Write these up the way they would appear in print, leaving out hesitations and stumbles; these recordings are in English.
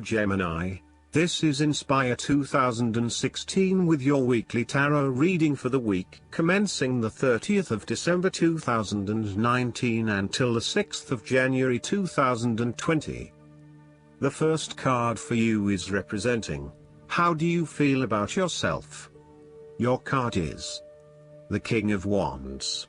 Gemini. This is Inspire 2016 with your weekly tarot reading for the week commencing the 30th of December 2019 until the 6th of January 2020. The first card for you is representing, how do you feel about yourself? Your card is the King of Wands.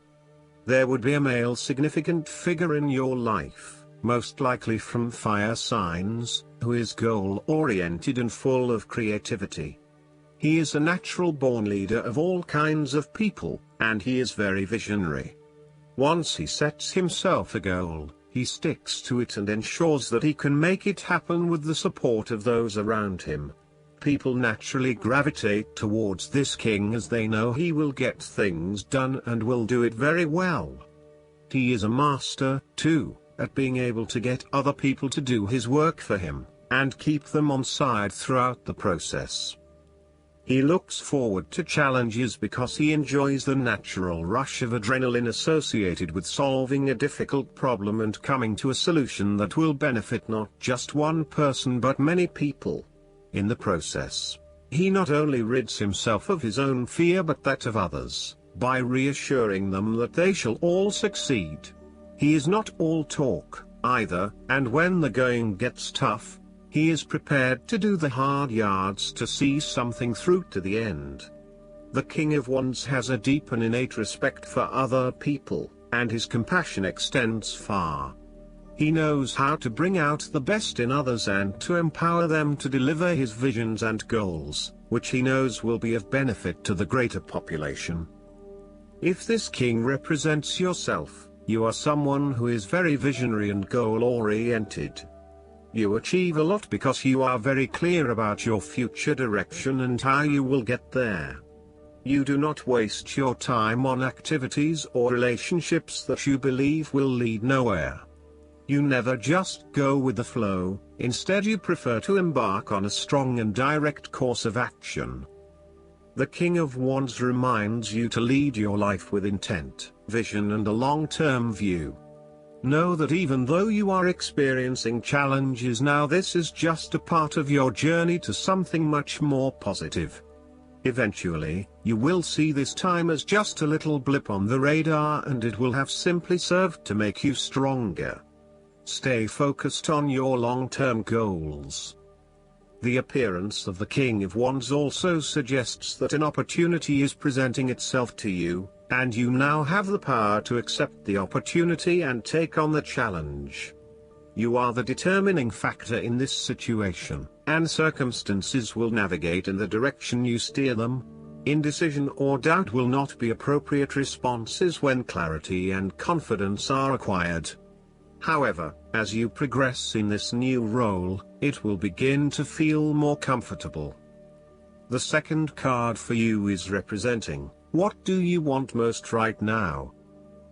There would be a male significant figure in your life, most likely from fire signs, who is goal-oriented and full of creativity. He is a natural-born leader of all kinds of people, and he is very visionary. Once he sets himself a goal, he sticks to it and ensures that he can make it happen with the support of those around him. People naturally gravitate towards this king as they know he will get things done and will do it very well. He is a master, too, at being able to get other people to do his work for him, and keep them on side throughout the process. He looks forward to challenges because he enjoys the natural rush of adrenaline associated with solving a difficult problem and coming to a solution that will benefit not just one person but many people. In the process, he not only rids himself of his own fear but that of others, by reassuring them that they shall all succeed. He is not all talk, either, and when the going gets tough, he is prepared to do the hard yards to see something through to the end. The King of Wands has a deep and innate respect for other people, and his compassion extends far. He knows how to bring out the best in others and to empower them to deliver his visions and goals, which he knows will be of benefit to the greater population. If this king represents yourself, you are someone who is very visionary and goal-oriented. You achieve a lot because you are very clear about your future direction and how you will get there. You do not waste your time on activities or relationships that you believe will lead nowhere. You never just go with the flow, instead you prefer to embark on a strong and direct course of action. The King of Wands reminds you to lead your life with intent, vision and a long-term view. Know that even though you are experiencing challenges now, this is just a part of your journey to something much more positive. Eventually, you will see this time as just a little blip on the radar and it will have simply served to make you stronger. Stay focused on your long-term goals. The appearance of the King of Wands also suggests that an opportunity is presenting itself to you, and you now have the power to accept the opportunity and take on the challenge. You are the determining factor in this situation, and circumstances will navigate in the direction you steer them. Indecision or doubt will not be appropriate responses when clarity and confidence are acquired. However, as you progress in this new role, it will begin to feel more comfortable. The second card for you is representing, what do you want most right now?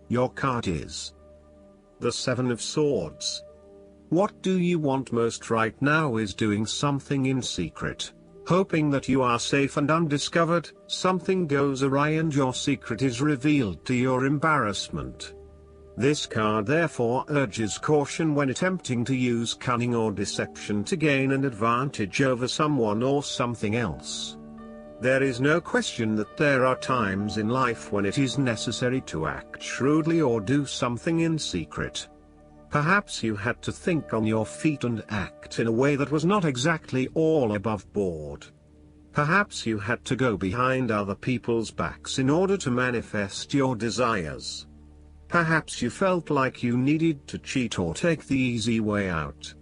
Your card is the Seven of Swords. What do you want most right now is doing something in secret, hoping that you are safe and undiscovered. Something goes awry and your secret is revealed to your embarrassment. This card therefore urges caution when attempting to use cunning or deception to gain an advantage over someone or something else. There is no question that there are times in life when it is necessary to act shrewdly or do something in secret. Perhaps you had to think on your feet and act in a way that was not exactly all above board. Perhaps you had to go behind other people's backs in order to manifest your desires. Perhaps you felt like you needed to cheat or take the easy way out.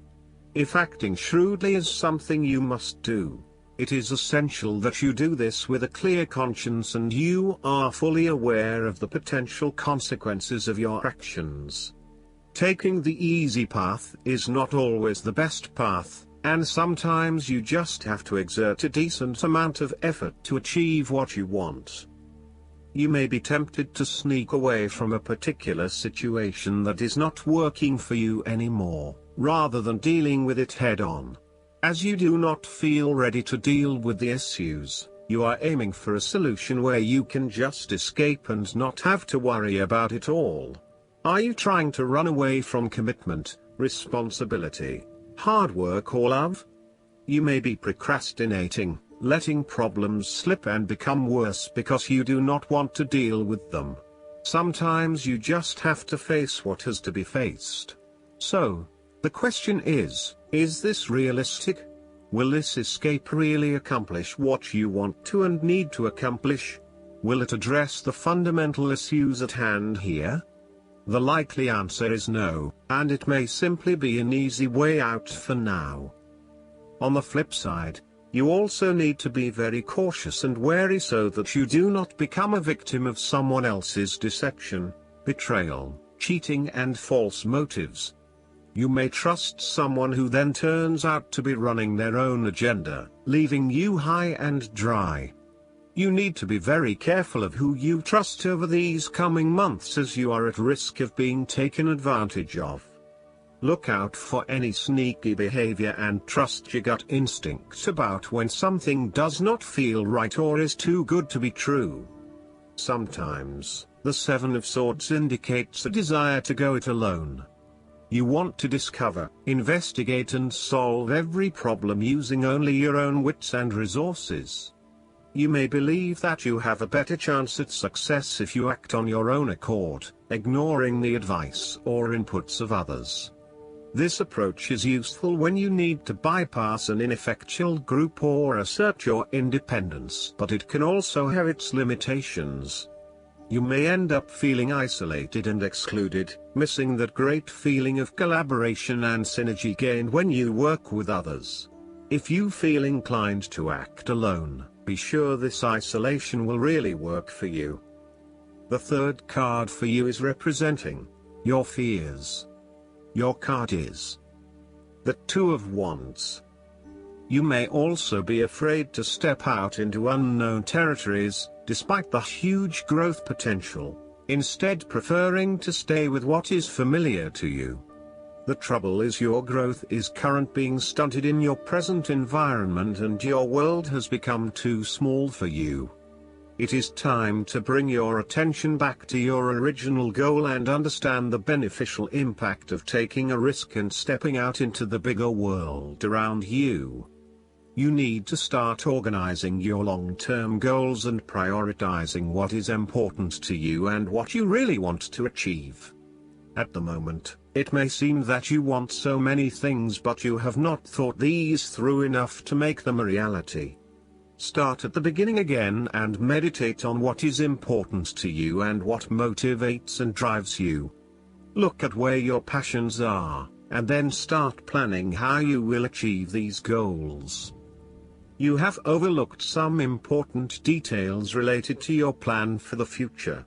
If acting shrewdly is something you must do, it is essential that you do this with a clear conscience and you are fully aware of the potential consequences of your actions. Taking the easy path is not always the best path, and sometimes you just have to exert a decent amount of effort to achieve what you want. You may be tempted to sneak away from a particular situation that is not working for you anymore, rather than dealing with it head-on. As you do not feel ready to deal with the issues, you are aiming for a solution where you can just escape and not have to worry about it all. Are you trying to run away from commitment, responsibility, hard work or love? You may be procrastinating, letting problems slip and become worse because you do not want to deal with them. Sometimes you just have to face what has to be faced. So, the question is this realistic? Will this escape really accomplish what you want to and need to accomplish? Will it address the fundamental issues at hand here? The likely answer is no, and it may simply be an easy way out for now. On the flip side, you also need to be very cautious and wary so that you do not become a victim of someone else's deception, betrayal, cheating and false motives. You may trust someone who then turns out to be running their own agenda, leaving you high and dry. You need to be very careful of who you trust over these coming months, as you are at risk of being taken advantage of. Look out for any sneaky behavior and trust your gut instinct about when something does not feel right or is too good to be true. Sometimes, the Seven of Swords indicates a desire to go it alone. You want to discover, investigate and solve every problem using only your own wits and resources. You may believe that you have a better chance at success if you act on your own accord, ignoring the advice or inputs of others. This approach is useful when you need to bypass an ineffectual group or assert your independence, but it can also have its limitations. You may end up feeling isolated and excluded, missing that great feeling of collaboration and synergy gained when you work with others. If you feel inclined to act alone, be sure this isolation will really work for you. The third card for you is representing your fears. Your card is the Two of Wands. You may also be afraid to step out into unknown territories, despite the huge growth potential, instead preferring to stay with what is familiar to you. The trouble is your growth is currently being stunted in your present environment and your world has become too small for you. It is time to bring your attention back to your original goal and understand the beneficial impact of taking a risk and stepping out into the bigger world around you. You need to start organizing your long-term goals and prioritizing what is important to you and what you really want to achieve. At the moment, it may seem that you want so many things but you have not thought these through enough to make them a reality. Start at the beginning again and meditate on what is important to you and what motivates and drives you. Look at where your passions are, and then start planning how you will achieve these goals. You have overlooked some important details related to your plan for the future.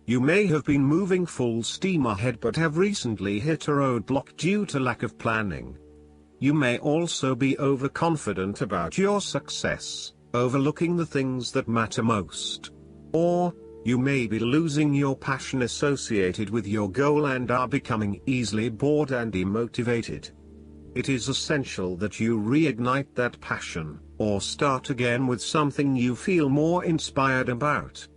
You may have been moving full steam ahead but have recently hit a roadblock due to lack of planning. You may also be overconfident about your success, overlooking the things that matter most. Or, you may be losing your passion associated with your goal and are becoming easily bored and demotivated. It is essential that you reignite that passion, or start again with something you feel more inspired about.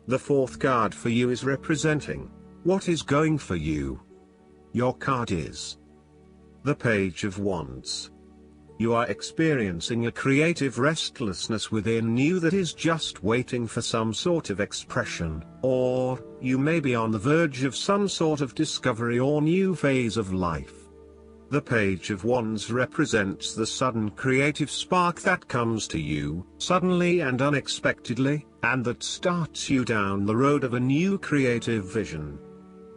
The fourth card for you is representing what is going for you. Your card is the Page of Wands. You are experiencing a creative restlessness within you that is just waiting for some sort of expression, or you may be on the verge of some sort of discovery or new phase of life. The Page of Wands represents the sudden creative spark that comes to you, suddenly and unexpectedly, and that starts you down the road of a new creative vision.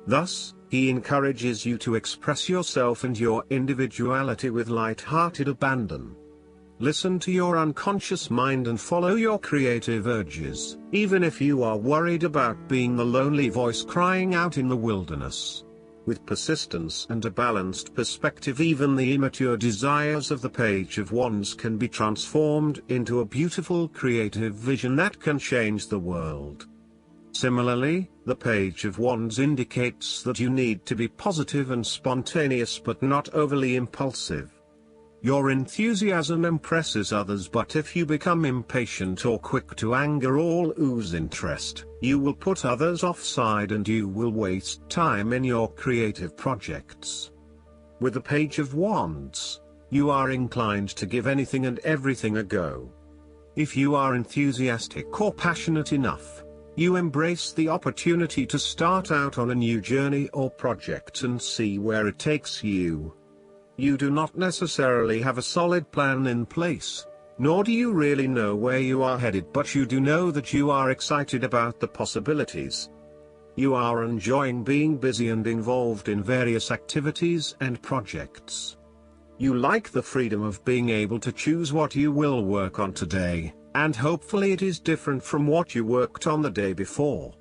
Thus, he encourages you to express yourself and your individuality with light-hearted abandon. Listen to your unconscious mind and follow your creative urges, even if you are worried about being the lonely voice crying out in the wilderness. With persistence and a balanced perspective, even the immature desires of the Page of Wands can be transformed into a beautiful creative vision that can change the world. Similarly, the Page of Wands indicates that you need to be positive and spontaneous but not overly impulsive. Your enthusiasm impresses others, but if you become impatient or quick to anger or lose interest, you will put others offside and you will waste time in your creative projects. With the Page of Wands, You are inclined to give anything and everything a go. If you are enthusiastic or passionate enough, you embrace the opportunity to start out on a new journey or project and see where it takes you. You do not necessarily have a solid plan in place, nor do you really know where you are headed, but you do know that you are excited about the possibilities. You are enjoying being busy and involved in various activities and projects. You like the freedom of being able to choose what you will work on today, and hopefully it is different from what you worked on the day before.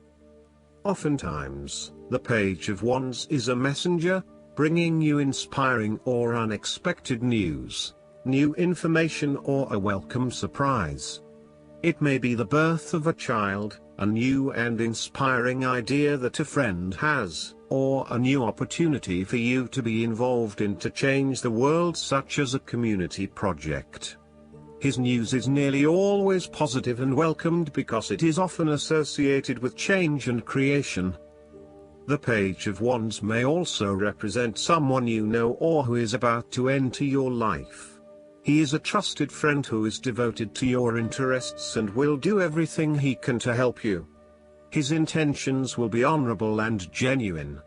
Oftentimes, the Page of Wands is a messenger, bringing you inspiring or unexpected news, new information, or a welcome surprise. It may be the birth of a child, a new and inspiring idea that a friend has, or a new opportunity for you to be involved in to change the world, such as a community project. His news is nearly always positive and welcomed because it is often associated with change and creation. The Page of Wands may also represent someone you know or who is about to enter your life. He is a trusted friend who is devoted to your interests and will do everything he can to help you. His intentions will be honorable and genuine.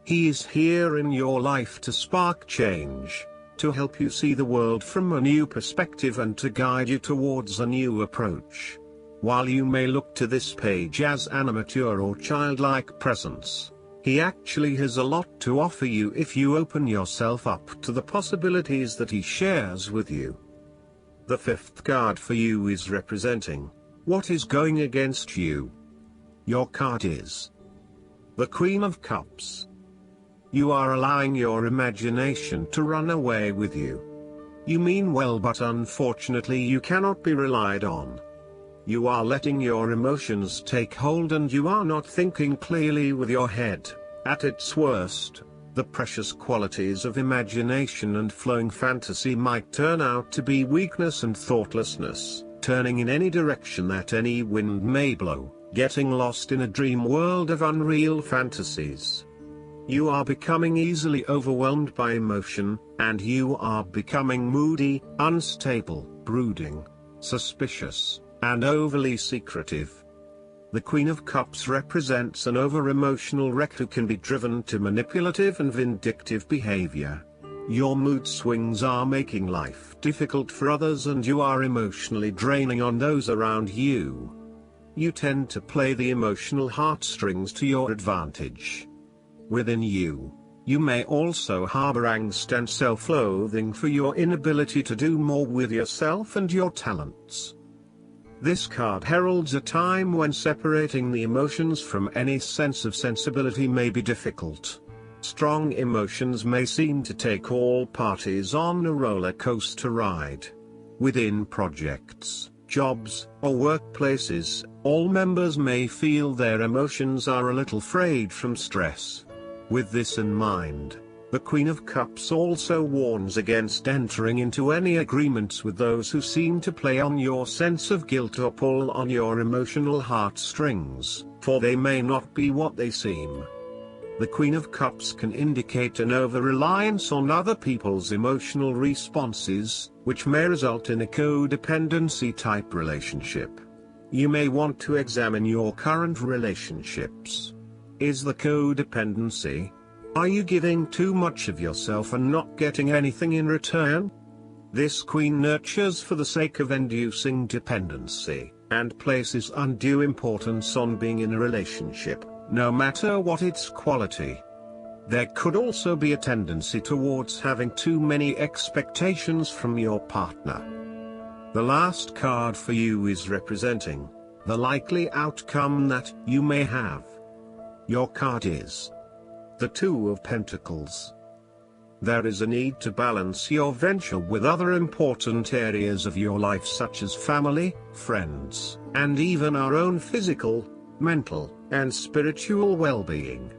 He is here in your life to spark change, to help you see the world from a new perspective and to guide you towards a new approach. While you may look to this page as an immature or childlike presence, he actually has a lot to offer you if you open yourself up to the possibilities that he shares with you. The fifth card for you is representing what is going against you. Your card is the Queen of Cups. You are allowing your imagination to run away with you. You mean well, but unfortunately you cannot be relied on. You are letting your emotions take hold and you are not thinking clearly with your head. At its worst, the precious qualities of imagination and flowing fantasy might turn out to be weakness and thoughtlessness, turning in any direction that any wind may blow, getting lost in a dream world of unreal fantasies. You are becoming easily overwhelmed by emotion, and you are becoming moody, unstable, brooding, suspicious, and overly secretive. The Queen of Cups represents an over-emotional wreck who can be driven to manipulative and vindictive behavior. Your mood swings are making life difficult for others and you are emotionally draining on those around you. You tend to play the emotional heartstrings to your advantage. Within you, you may also harbor angst and self-loathing for your inability to do more with yourself and your talents. This card heralds a time when separating the emotions from any sense of sensibility may be difficult. Strong emotions may seem to take all parties on a roller coaster ride. Within projects, jobs, or workplaces, all members may feel their emotions are a little frayed from stress. With this in mind, the Queen of Cups also warns against entering into any agreements with those who seem to play on your sense of guilt or pull on your emotional heartstrings, for they may not be what they seem. The Queen of Cups can indicate an over-reliance on other people's emotional responses, which may result in a codependency-type relationship. You may want to examine your current relationships. Is the codependency? Are you giving too much of yourself and not getting anything in return? This queen nurtures for the sake of inducing dependency, and places undue importance on being in a relationship, no matter what its quality. There could also be a tendency towards having too many expectations from your partner. The last card for you is representing the likely outcome that you may have. Your card is the Two of Pentacles. There is a need to balance your venture with other important areas of your life such as family, friends, and even our own physical, mental, and spiritual well-being.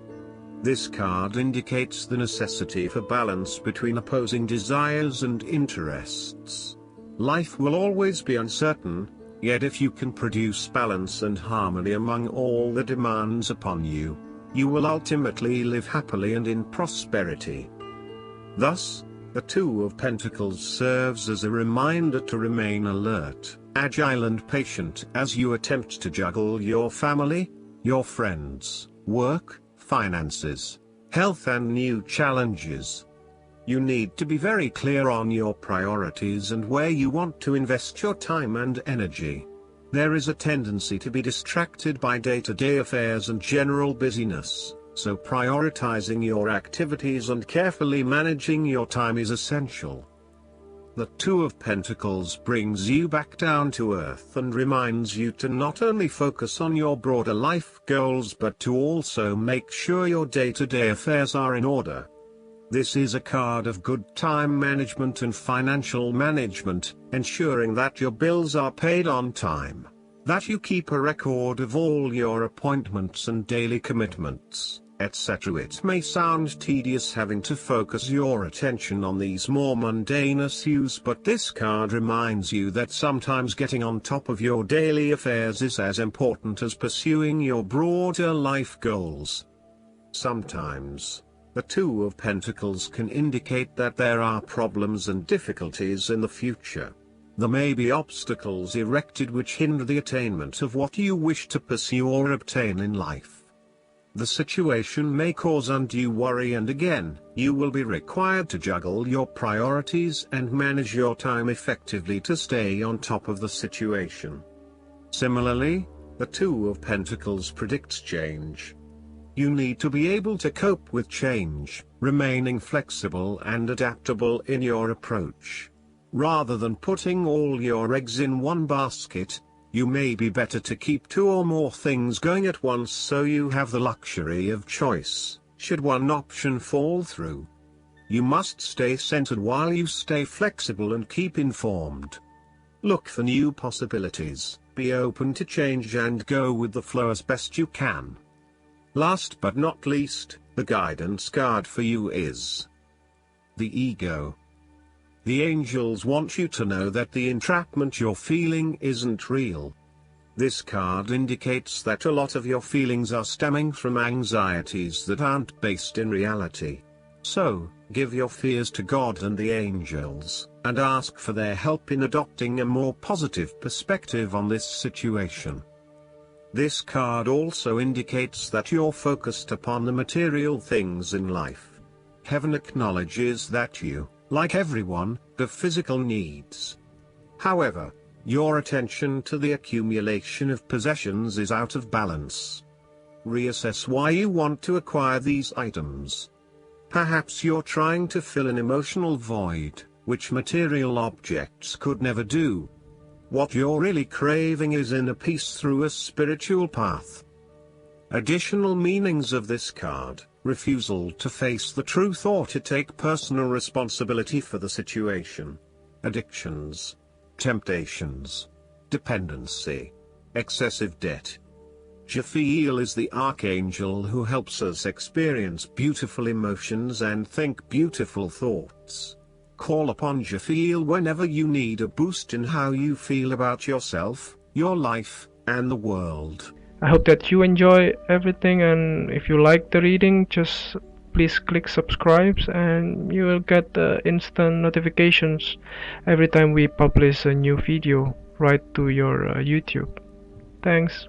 This card indicates the necessity for balance between opposing desires and interests. Life will always be uncertain, yet if you can produce balance and harmony among all the demands upon you, you will ultimately live happily and in prosperity. Thus, The Two of Pentacles serves as a reminder to remain alert, agile and patient as you attempt to juggle your family, your friends, work, finances, health and new challenges. You need to be very clear on your priorities and where you want to invest your time and energy. There is a tendency to be distracted by day-to-day affairs and general busyness, so prioritizing your activities and carefully managing your time is essential. The Two of Pentacles brings you back down to earth and reminds you to not only focus on your broader life goals but to also make sure your day-to-day affairs are in order. This is a card of good time management and financial management, ensuring that your bills are paid on time, that you keep a record of all your appointments and daily commitments, etc. It may sound tedious having to focus your attention on these more mundane issues, but this card reminds you that sometimes getting on top of your daily affairs is as important as pursuing your broader life goals. Sometimes, the Two of Pentacles can indicate that there are problems and difficulties in the future. There may be obstacles erected which hinder the attainment of what you wish to pursue or obtain in life. The situation may cause undue worry, and again, you will be required to juggle your priorities and manage your time effectively to stay on top of the situation. Similarly, the Two of Pentacles predicts change. You need to be able to cope with change, remaining flexible and adaptable in your approach. Rather than putting all your eggs in one basket, you may be better to keep two or more things going at once so you have the luxury of choice, should one option fall through. You must stay centered while you stay flexible and keep informed. Look for new possibilities, be open to change and go with the flow as best you can. Last but not least, the guidance card for you is the Ego. The angels want you to know that the entrapment you're feeling isn't real. This card indicates that a lot of your feelings are stemming from anxieties that aren't based in reality. So, give your fears to God and the angels, and ask for their help in adopting a more positive perspective on this situation. This card also indicates that you're focused upon the material things in life. Heaven acknowledges that you, like everyone, have physical needs. However, your attention to the accumulation of possessions is out of balance. Reassess why you want to acquire these items. Perhaps you're trying to fill an emotional void, which material objects could never do. What you're really craving is inner peace through a spiritual path. Additional meanings of this card: refusal to face the truth or to take personal responsibility for the situation. Addictions. Temptations. Dependency. Excessive debt. Jophiel is the archangel who helps us experience beautiful emotions and think beautiful thoughts. Call upon Jophiel whenever you need a boost in how you feel about yourself, your life, and the world. I hope that you enjoy everything, and if you like the reading, just please click subscribe and you will get the instant notifications every time we publish a new video right to your YouTube. Thanks.